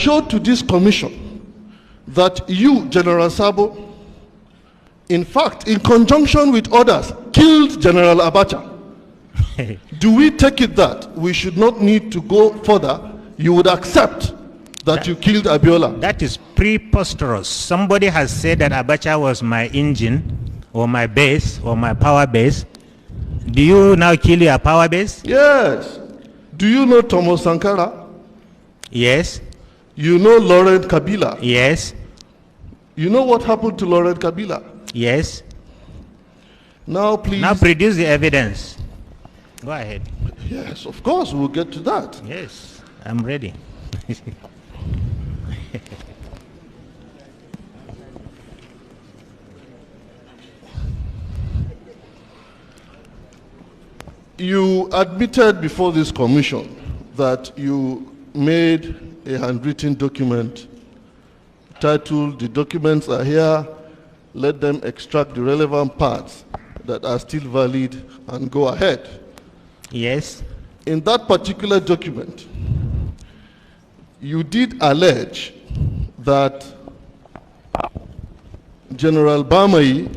showed to this commission that you, General Sabo, in fact, in conjunction with others, killed General Abacha. Do we take it that we should not need to go further? You would accept that you killed Abiola? That is preposterous. Somebody has said that Abacha was my engine, or my base, or my power base. Do you now kill your power base? Yes. Do you know Thomas Sankara? Yes. You know Laurent Kabila? Yes. You know what happened to Laurent Kabila? Yes. Now, please. Now produce the evidence. Go ahead. Yes, of course, we'll get to that. Yes, I'm ready. You admitted before this commission that you made a handwritten document titled, "The documents are here, let them extract the relevant parts that are still valid and go ahead." Yes. In that particular document, you did allege that General Bamai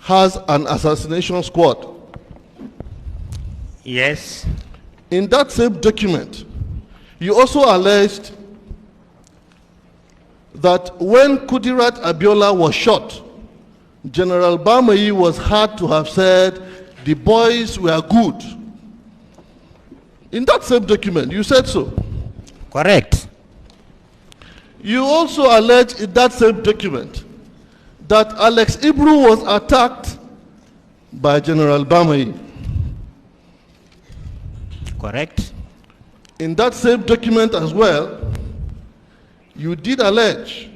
has an assassination squad. Yes. In that same document, you also alleged that when Kudirat Abiola was shot, General Bamai was heard to have said, "The boys were good." In that same document, you said so. Correct. You also alleged in that same document that Alex Ibru was attacked by General Bamai. Correct. In that same document as well, you did allege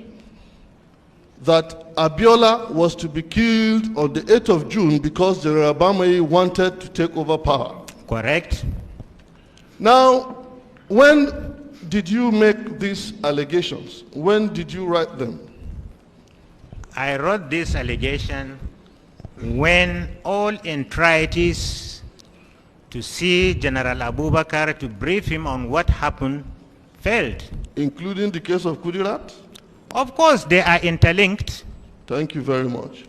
that Abiola was to be killed on the 8th of June because General Bamai wanted to take over power. Correct. Now, when did you make these allegations? When did you write them? I wrote this allegation when all entreaties to see General Abubakar to brief him on what happened failed. Including the case of Kudirat? Of course, they are interlinked. Thank you very much.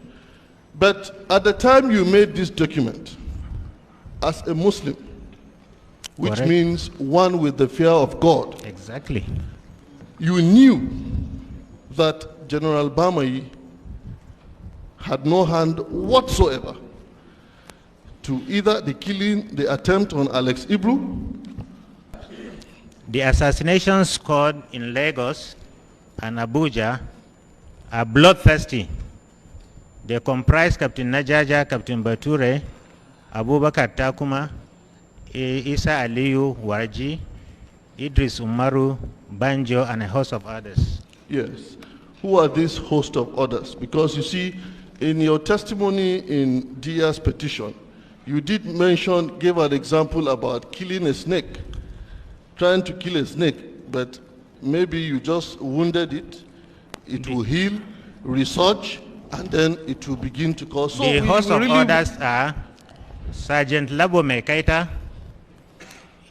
But at the time you made this document, as a Muslim, which Correct. means one with the fear of God, Exactly. you knew that General Bamai had no hand whatsoever to either the killing, the attempt on Alex Ibru. The assassination squad in Lagos and Abuja are bloodthirsty. They comprise Captain Najaja, Captain Bature, Abubakar Takuma, Isa Aliyu Warji, Idris Umaru, Banjo, and a host of others. Yes. Who are this host of others? Because you see, in your testimony in Dia's petition, you did mention, gave an example about killing a snake, trying to kill a snake, but maybe you just wounded it, it will heal, research, and then it will begin to cause. So the host of others are Sergeant Labo Mekaita.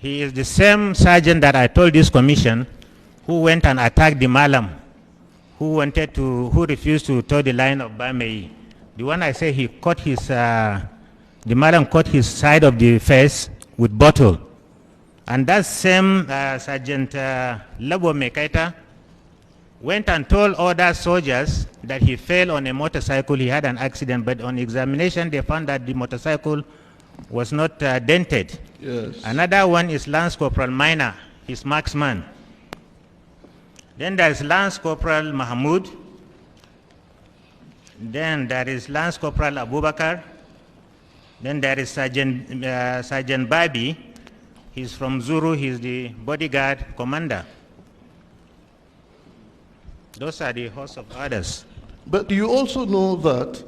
He is the same sergeant that I told this commission who went and attacked the Malam, who refused to toe the line of Bamei. The one I say he cut his, the Malam cut his side of the face with bottle. And that same Sergeant Labo Mekaita went and told other soldiers that he fell on a motorcycle, he had an accident, but on examination they found that the motorcycle was not dented. Yes. Another one is Lance Corporal Minor, he's marksman. Then there is Lance Corporal Mahmoud. Then there is Lance Corporal Abubakar. Then there is Sergeant Babi. He's from Zuru, he's the bodyguard commander. Those are the host of others. But you also know that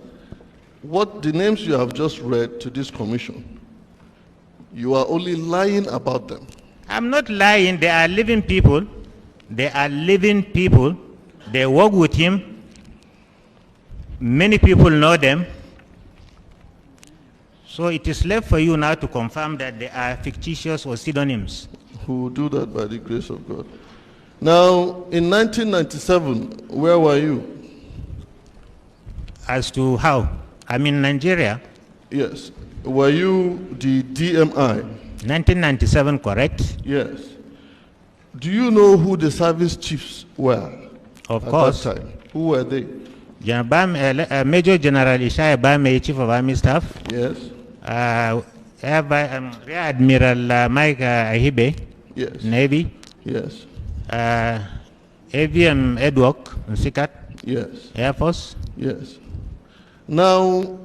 what the names you have just read to this commission, you are only lying about them. I'm not lying, they are living people. They are living people. They work with him. Many people know them. So it is left for you now to confirm that they are fictitious or pseudonyms. We will do that by the grace of God. Now, in 1997, where were you? As to how? I'm in Nigeria. Yes. Were you the DMI? 1997, correct? Yes. Do you know who the service chiefs were? Of course. At that time? Who were they? Major General Ishaya Bame, Chief of Army Staff. Yes. Rear Admiral Mike Ahibe, Yes. Navy. Yes. AVM Edwok, Nsikat. Yes. Air Force. Yes. Now,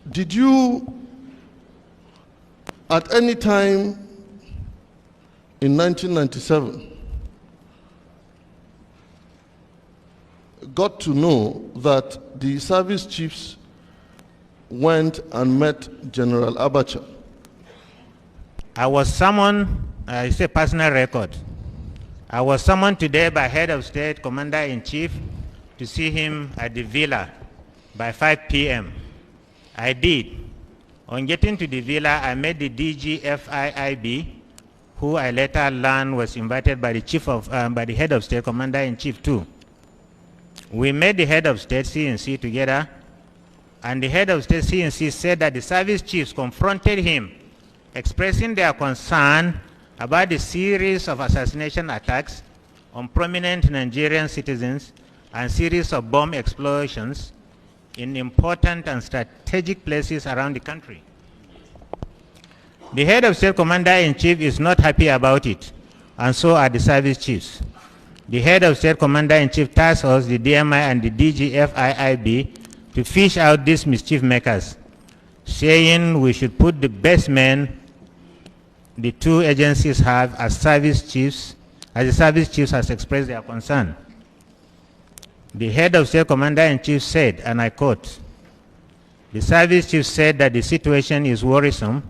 did you at any time in 1997 got to know that the service chiefs went and met General Abacha? I was summoned, it's a personal record. I was summoned today by Head of State, Commander-in-Chief, to see him at the villa by 5 p.m. I did. On getting to the villa, I met the DGFIIB, who I later learned was invited by the Head of State, Commander-in-Chief too. We met the Head of State, CNC, together, and the Head of State, CNC, said that the service chiefs confronted him, expressing their concern about the series of assassination attacks on prominent Nigerian citizens and series of bomb explosions in important and strategic places around the country. The Head of State Commander-in-Chief is not happy about it, and so are the service chiefs. The Head of State Commander-in-Chief tasked us, the DMI and the DGFIIB, to fish out these mischief makers, saying we should put the best men the two agencies have as service chiefs, as the service chiefs has expressed their concern. The Head of State Commander-in-Chief said, and I quote, "The service chief said that the situation is worrisome.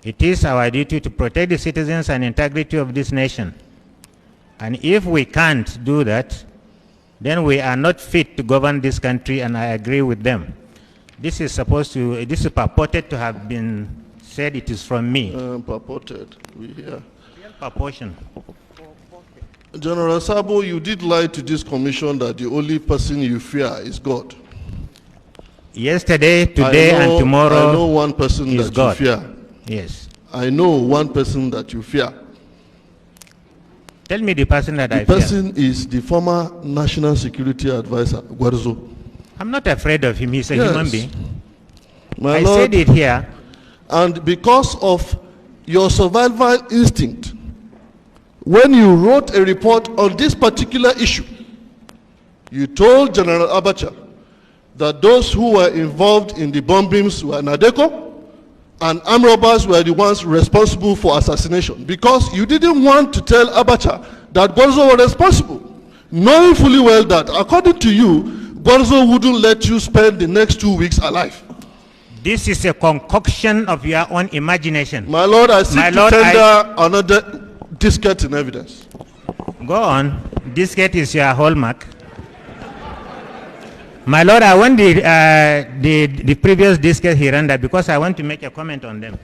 It is our duty to protect the citizens and integrity of this nation. And if we can't do that, then we are not fit to govern this country," and I agree with them. This is purported to have been said. It is from me. Purported, we hear. Real proportion. General Sabo, you did lie to this commission that the only person you fear is God. Yesterday, today, and tomorrow I know one person is that God. you fear. Yes. I know one person that you fear. Tell me the person that I The fear. person is the former National Security Advisor, Gwarzo. I'm not afraid of him. He's a human being. My I Lord, said it here. and because of your survival instinct, when you wrote a report on this particular issue, you told General Abacha that those who were involved in the bombings were Nadeko, and armed robbers were the ones responsible for assassination, because you didn't want to tell Abacha that Gwarzo was responsible, knowing fully well that, according to you, Gwarzo wouldn't let you spend the next 2 weeks alive. This is a concoction of your own imagination. My Lord, I seek to tender another diskette in evidence. Go on. Diskette is your hallmark. My Lord, I want the previous diskette he rendered because I want to make a comment on them.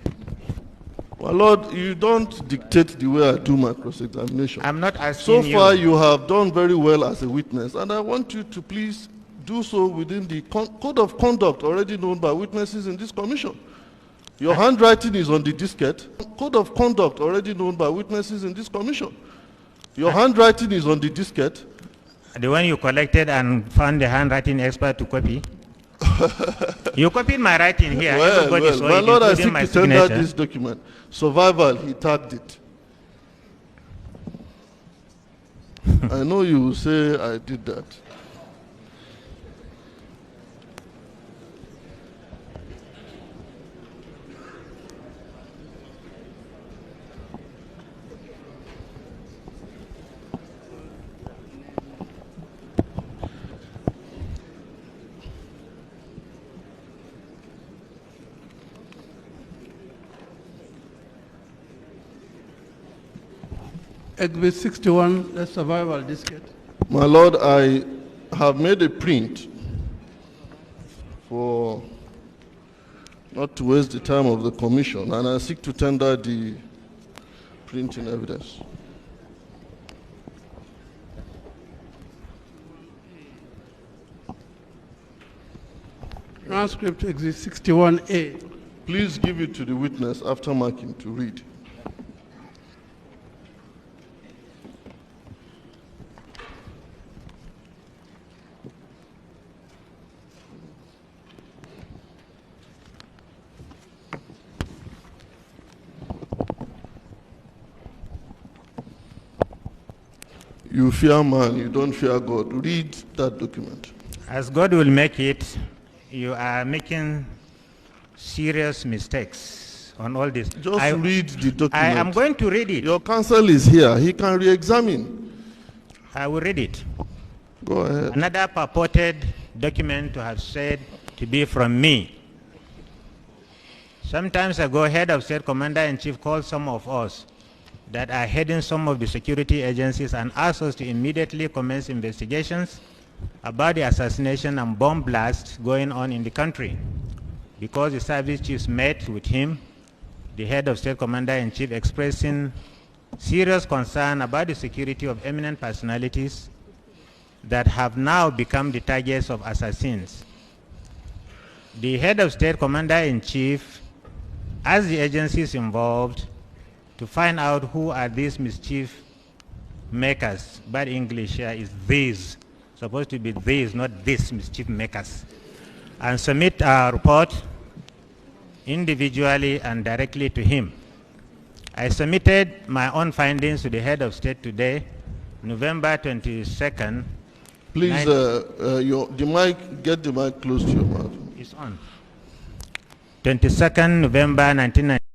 My Lord, you don't dictate the way I do my cross-examination. I'm not asking you. So far, you have done very well as a witness, and I want you to please do so within the code of conduct already known by witnesses in this commission. Your handwriting is on the diskette. Code of conduct already known by witnesses in this commission. Your handwriting is on the diskette. The one you collected and found the handwriting expert to copy? You copied my writing here. Well, my Lord, I seek to tender this document. Survival, he tagged it. I know you will say I did that. Exhibit 61, the survival diskette. My Lord, I have made a print for not to waste the time of the commission, and I seek to tender the printing evidence. Transcript Exhibit 61A. Please give it to the witness after marking to read. You fear man, you don't fear God. Read that document. As God will make it, you are making serious mistakes on all this. Just read the document. I am going to read it. Your counsel is here. He can re-examine. I will read it. Go ahead. Another purported document to have said to be from me. Sometimes ago, head of state commander-in-chief called some of us that are heading some of the security agencies and asked us to immediately commence investigations about the assassination and bomb blasts going on in the country. Because the service chiefs met with him, the head of state commander-in-chief expressing serious concern about the security of eminent personalities that have now become the targets of assassins. The head of state commander-in-chief asked the agencies involved to find out who are these mischief makers. Bad English here is these. Supposed to be these, not this mischief makers. And submit a report individually and directly to him. I submitted my own findings to the head of state today, November 22nd. Please, get the mic close to your mouth. It's on. 22nd November 1990.